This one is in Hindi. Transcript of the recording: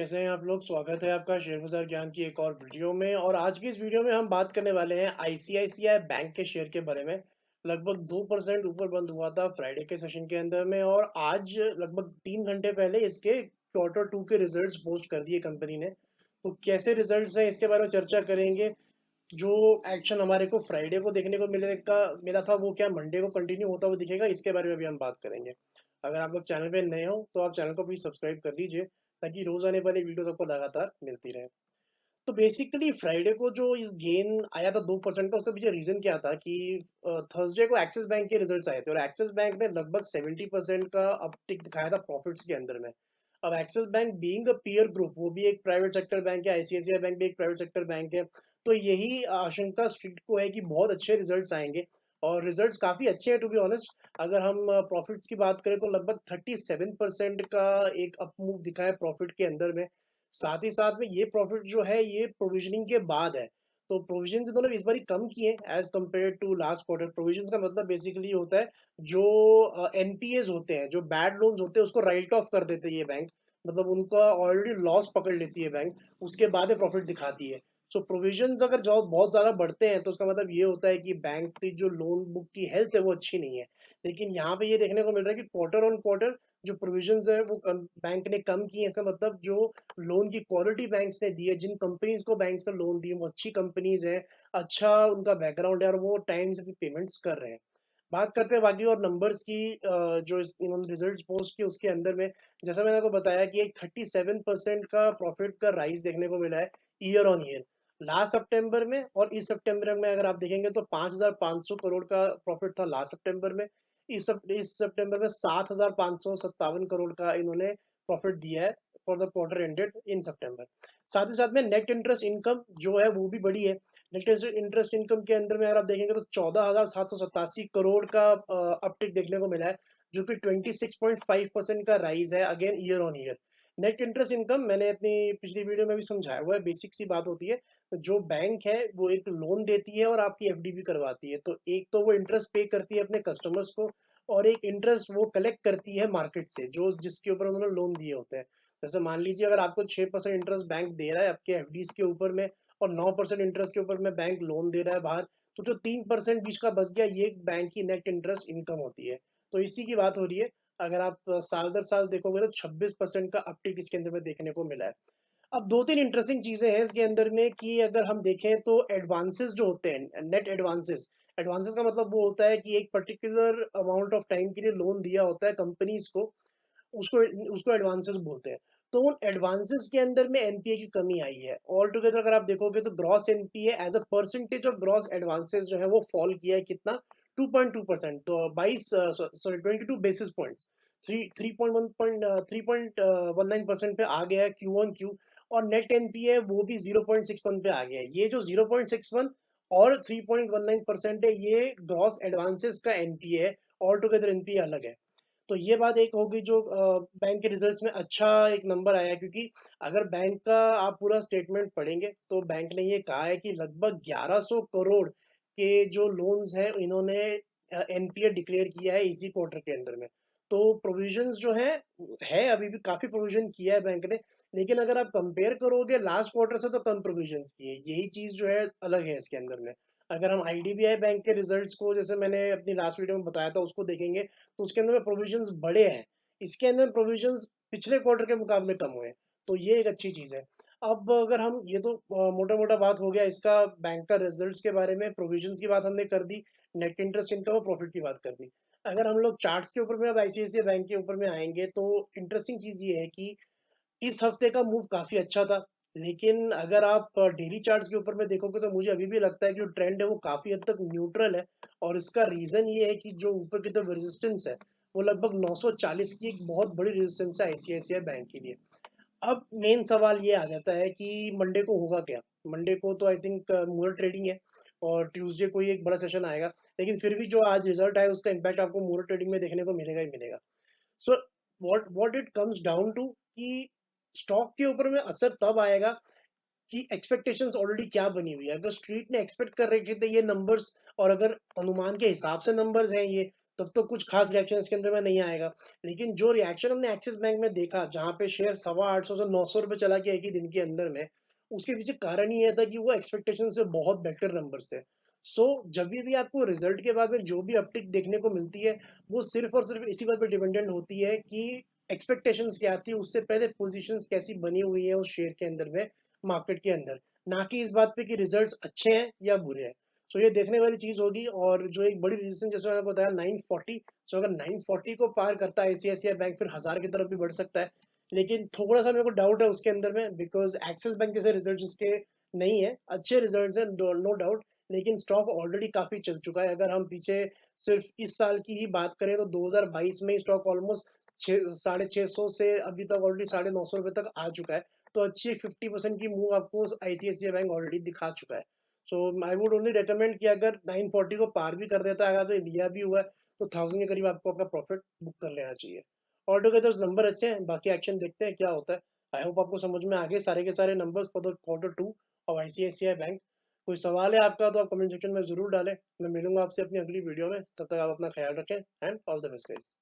कैसे हैं आप लोग? स्वागत है आपका शेयर बाजार ज्ञान की एक और वीडियो में। और आज की इस वीडियो में हम बात करने वाले हैं आईसीआईसीआई बैंक के शेयर के बारे में। लगभग 2% ऊपर बंद हुआ था फ्राइडे के सेशन के अंदर में, और आज लगभग 3 घंटे पहले इसके Q2 के रिजल्ट्स पोस्ट कर दिए कंपनी ने। तो कैसे रिजल्ट्स हैं इसके बारे में चर्चा करेंगे। जो एक्शन हमारे को फ्राइडे को देखने को मिला था, वो क्या मंडे को कंटिन्यू होता हुआ दिखेगा, इसके बारे में भी हम बात करेंगे। अगर आप लोग चैनल पे नए हो तो आप चैनल को प्लीज सब्सक्राइब कर लीजिए, ताकि रोज आने वाली वीडियो आपको लगातार मिलती रहे। तो बेसिकली फ्राइडे को जो इस गेन आया था 2% का, उसका पीछे रीजन क्या था कि थर्सडे को एक्सिस बैंक के रिजल्ट्स आए थे, और एक्सिस बैंक ने लगभग 70% का अपटिक दिखाया था प्रॉफिट्स के अंदर में। अब axis bank being a peer group, वो भी एक प्राइवेट सेक्टर बैंक है, आईसीआईसीआई बैंक भी एक प्राइवेट सेक्टर बैंक है। तो यही आशंका स्ट्रीट को है कि बहुत अच्छे रिजल्ट्स आएंगे, और रिजल्ट्स काफी अच्छे हैं टू बी ऑनेस्ट। अगर हम प्रॉफिट्स की बात करें तो लगभग 37% का एक अप मूव दिखा है प्रॉफिट के अंदर में। साथ ही साथ में ये प्रॉफिट जो है ये प्रोविजनिंग के बाद है। तो प्रोविजन इन्होंने इस बार कम किए as compare to last quarter. Provision का मतलब बेसिकली होता है जो एनपीएस होते हैं, जो बैड लोन्स होते हैं, उसको राइट ऑफ कर देते हैं ये बैंक। मतलब उनका ऑलरेडी लॉस पकड़ लेती है बैंक, उसके बाद में प्रॉफिट दिखाती है। सो प्रोविजंस अगर जो बहुत ज्यादा बढ़ते हैं तो उसका मतलब ये होता है कि बैंक की जो लोन बुक की हेल्थ है वो अच्छी नहीं है। लेकिन यहाँ पे ये देखने को मिल रहा है कि क्वार्टर ऑन क्वार्टर जो प्रोविजंस है वो बैंक ने कम किए हैं। इसका मतलब जो लोन की क्वालिटी बैंक्स ने दी है, जिन कंपनीज को बैंक से लोन दिए वो अच्छी कंपनीज हैं, अच्छा उनका बैकग्राउंड है, और वो टाइम से पेमेंट्स कर रहे हैं। बात करते हैं बाकी और नंबर्स की। जो इन्होंने रिजल्ट्स पोस्ट किए उसके अंदर में, जैसा मैंने आपको बताया कि एक 37% का प्रॉफिट का राइज देखने को मिला है ईयर ऑन ईयर। लास्ट सितंबर में और इस सितंबर में अगर आप देखेंगे तो 5,500 करोड़ का प्रॉफिट था लास्ट सितंबर में। इस सितंबर में 7,557 करोड़ का इन्होंने प्रॉफिट दिया है for the quarter ended in September. साथ ही साथ में नेट इंटरेस्ट इनकम जो है वो भी बढ़ी है। नेट इंटरेस्ट इनकम के अंदर में अगर आप देखेंगे तो 14,787 करोड़ का अपटिक देखने को मिला है, जो कि 26.5% का राइज है again year on year. Net interest income मैंने अपनी पिछली वीडियो में भी समझाया हुआ है। बेसिक सी बात होती है, जो बैंक है वो एक लोन देती है और आपकी एफडी भी करवाती है। तो एक तो वो इंटरेस्ट पे करती है अपने कस्टमर्स को, और एक इंटरेस्ट वो कलेक्ट करती है मार्केट से, जो जिसके ऊपर उन्होंने लोन दिए होते हैं। जैसे मान लीजिए अगर आपको 6% इंटरेस्ट बैंक दे रहा है आपके एफडीज के ऊपर में, और 9% इंटरेस्ट के ऊपर में बैंक लोन दे रहा है बाहर, तो जो 3% बीच का बच गया, ये बैंक की नेट इंटरेस्ट इनकम होती है। तो इसी की बात हो रही है। अगर आप साल दर साल देखोगे तो 26% का अपटिक इसके अंदर में देखने को मिला है। अब दो तीन इंटरेस्टिंग चीजें हैं इसके अंदर में कि अगर हम देखें तो एडवांसेस जो होते हैं, नेट एडवांसेस। एडवांसेस का मतलब वो होता है कि एक पर्टिकुलर अमाउंट ऑफ टाइम के लिए लोन दिया होता है कंपनीज को, उसको उसको एडवांसेस बोलते हैं। तो उन एडवांसेस के अंदर में एनपीए की कमी आई है। ऑल टुगेदर अगर आप देखोगे तो gross NPA as a percentage of gross advances जो है वो फॉल किया है कितना, 2.2%। तो 22 three three point one point 3.19% पे आ गया है क्यू ऑन क्यू। और नेट एनपीए वो भी 0.61 पे आ गया है। ये जो 0.61 और 3.19% है, ये ग्रॉस एडवांसेस का एनपीए है। ऑल टुगेदर एनपीए अलग है। तो ये बात एक होगी जो बैंक के रिजल्ट्स में अच्छा एक नंबर आया है, क्योंकि अगर बैंक का आप पूरा स्टेटमेंट पढ़ेंगे तो बैंक ने ये कहा है कि लगभग 1100 करोड़ के जो लोन्स हैं इन्होंने एनपीए डिक्लेयर किया है इसी क्वार्टर के अंदर में। तो प्रोविजंस जो है अभी भी काफी प्रोविजन किया है बैंक ने। लेकिन अगर आप कंपेयर करोगे लास्ट क्वार्टर से तो कम प्रोविजंस किए, यही चीज जो है अलग है इसके अंदर में। अगर हम आईडीबीआई बैंक के रिजल्ट्स को, जैसे मैंने अपनी लास्ट वीडियो में बताया था, उसको देखेंगे तो उसके अंदर में प्रोविजंस बड़े हैं। इसके अंदर प्रोविजंस पिछले क्वार्टर के मुकाबले कम हुए हैं। तो ये एक अच्छी चीज है। अब अगर हम ये तो मोटा मोटा बात हो गया इसका, बैंक का रिजल्ट्स के बारे में, प्रोविजंस की बात हमने कर दी, नेट इंटरेस्ट इनकम और प्रॉफिट की बात कर दी। अगर हम लोग चार्ट्स के ऊपर में अब आईसीआईसीआई बैंक के ऊपर में आएंगे तो इंटरेस्टिंग चीज ये है कि इस हफ्ते का मूव काफी अच्छा था। लेकिन अगर आप डेली चार्ट्स के ऊपर में देखोगे तो मुझे अभी भी लगता है कि जो ट्रेंड है वो काफी हद तक न्यूट्रल है। और इसका रीजन ये है कि जो ऊपर की तरफ रेजिस्टेंस है वो लगभग 940 की एक बहुत बड़ी रेजिस्टेंस है आईसीआईसीआई बैंक के लिए। अब मेन सवाल ये आ जाता है कि मंडे को होगा क्या। मंडे को तो आई थिंक मूरत ट्रेडिंग है, और ट्यूसडे को ही एक बड़ा सेशन आएगा। लेकिन फिर भी जो आज रिजल्ट आया उसका इम्पैक्ट आपको मूरत ट्रेडिंग में देखने को मिलेगा ही मिलेगा। So what it comes down to कि स्टॉक के ऊपर में असर तब आएगा कि एक्सपेक्टेशंस ऑलरेडी क्या बनी हुई है। अगर स्ट्रीट ने एक्सपेक्ट कर रखे थे ये नंबर्स, और अगर अनुमान के हिसाब से नंबर्स हैं ये, तब तो कुछ खास रिएक्शन इसके अंदर में नहीं आएगा। लेकिन जो रिएक्शन हमने एक्सिस बैंक में देखा, जहाँ पे शेयर 850 से 900 रुपए चला गया एक ही दिन के अंदर में, उसके पीछे कारण ही ये था कि वो एक्सपेक्टेशन से बहुत बेटर नंबर्स थे। सो जब भी आपको रिजल्ट के बाद में जो भी अपटिक देखने को मिलती है, वो सिर्फ और सिर्फ इसी बात पे डिपेंडेंट होती है कि एक्सपेक्टेशंस क्या थी, उससे पहले पोजीशंस कैसी बनी हुई है उस शेयर के अंदर में, मार्केट के अंदर, ना कि इस बात पे कि रिजल्ट्स अच्छे हैं या बुरे हैं। सो ये देखने वाली चीज होगी। और जो एक बड़ी रीजन जैसे मैंने बताया 940, सो अगर 940 को पार करता है आईसीआईसीआई बैंक, फिर 1000 की तरफ भी बढ़ सकता है। लेकिन थोड़ा सा मेरे को डाउट है उसके अंदर में, बिकॉज एक्सिस बैंक जैसे रिजल्ट उसके नहीं है, अच्छे रिजल्ट हैं, नो डाउट। लेकिन स्टॉक ऑलरेडी काफी चल चुका है। अगर हम पीछे सिर्फ इस साल की ही बात करें तो 2022 में स्टॉक ऑलमोस्ट 650 से अभी तक ऑलरेडी 950 रुपए तक आ चुका है। तो अच्छी 50% की मूव आपको आईसीआईसीआई बैंक ऑलरेडी दिखा चुका है। सो आई वुड ओनली रिकमेंड कि अगर 940 को पार भी कर देता है, अगर तो लिया भी हुआ है, तो 1000 के करीब आपको अपना प्रॉफिट बुक कर लेना चाहिए। ऑल टुगेदर नंबर अच्छे हैं, बाकी एक्शन देखते हैं क्या होता है। आई होप आपको समझ में आ गए सारे के सारे नंबर्स फॉर द Q2 और आईसीआईसीआई बैंक। कोई सवाल है आपका तो आप कमेंट सेक्शन में जरूर डालें। मैं मिलूंगा आपसे अपनी अगली वीडियो में, तब तक आप अपना ख्याल रखें and all the best guys.